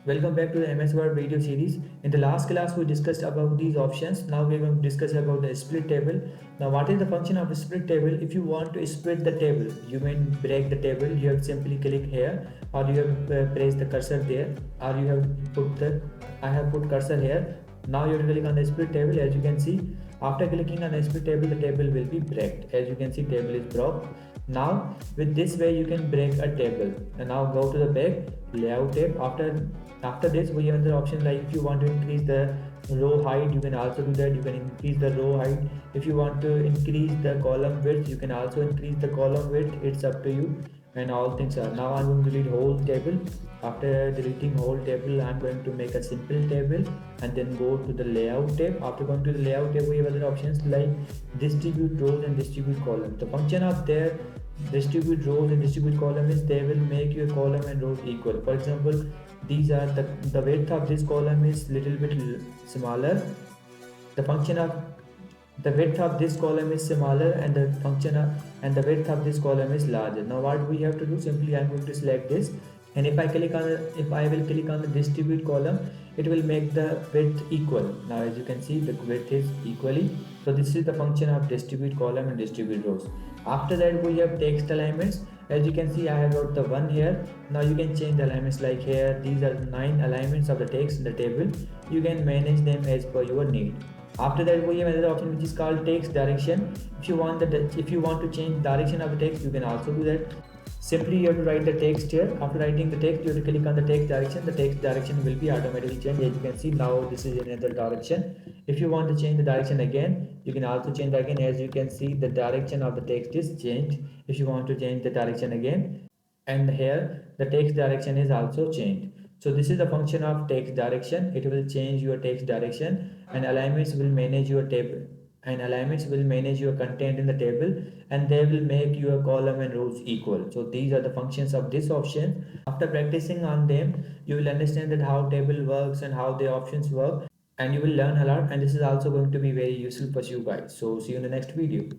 Welcome back to the MS Word video series. In the last class we discussed about these options. Now we are going to discuss about the split table. Now what is the function of the split table? If you want to split the table, you may break the table. You have simply click here, or you have press the cursor there, or you have put the I have put cursor here. Now you have to click on the split table. As you can see, after clicking on the split table, the table will be breaked. As you can see, table is broke. Now with this way you can break a table. And now go to the back layout tab. After this we have another option, like if you want to increase the row height, you can also do that. You can increase the row height. If you want to increase the column width, you can also increase the column width. It's up to you, and all things are. Now I'm going to delete whole table. After deleting whole table, I'm going to make a simple table and then go to the layout tab. After going to the layout tab, we have other options like distribute rows and distribute columns. The function of their distribute rows and distribute column is they will make your column and rows equal. For example, these are the width of this column is little bit smaller. The function of the width of this column is smaller, and the function of and the width of this column is larger. Now what we have to do, simply I'm going to select this, and if I will click on the distribute column, it will make the width equal. Now as you can see, the width is equally. So this is the function of distribute column and distribute rows. After that we have text alignments. As you can see, I have got the one here. Now you can change the alignments, like here these are 9 alignments of the text in the table. You can manage them as per your need. After that we have another option which is called text direction. If you want to change direction of the text, you can also do that. Simply you have to write the text here. After writing the text, you have to click on the text direction. The text direction will be automatically changed. As you can see, now this is in another direction. If you want to change the direction again, you can also change that again. As you can see, the direction of the text is changed. If you want to change the direction again, and here the text direction is also changed. So this is the function of text direction. It will change your text direction, and alignments will manage your table, and alignments will manage your content in the table, and they will make your column and rows equal. So these are the functions of this option. After practicing on them, you will understand that how table works and how the options work, and you will learn a lot, and this is also going to be very useful for you guys. So see you in the next video.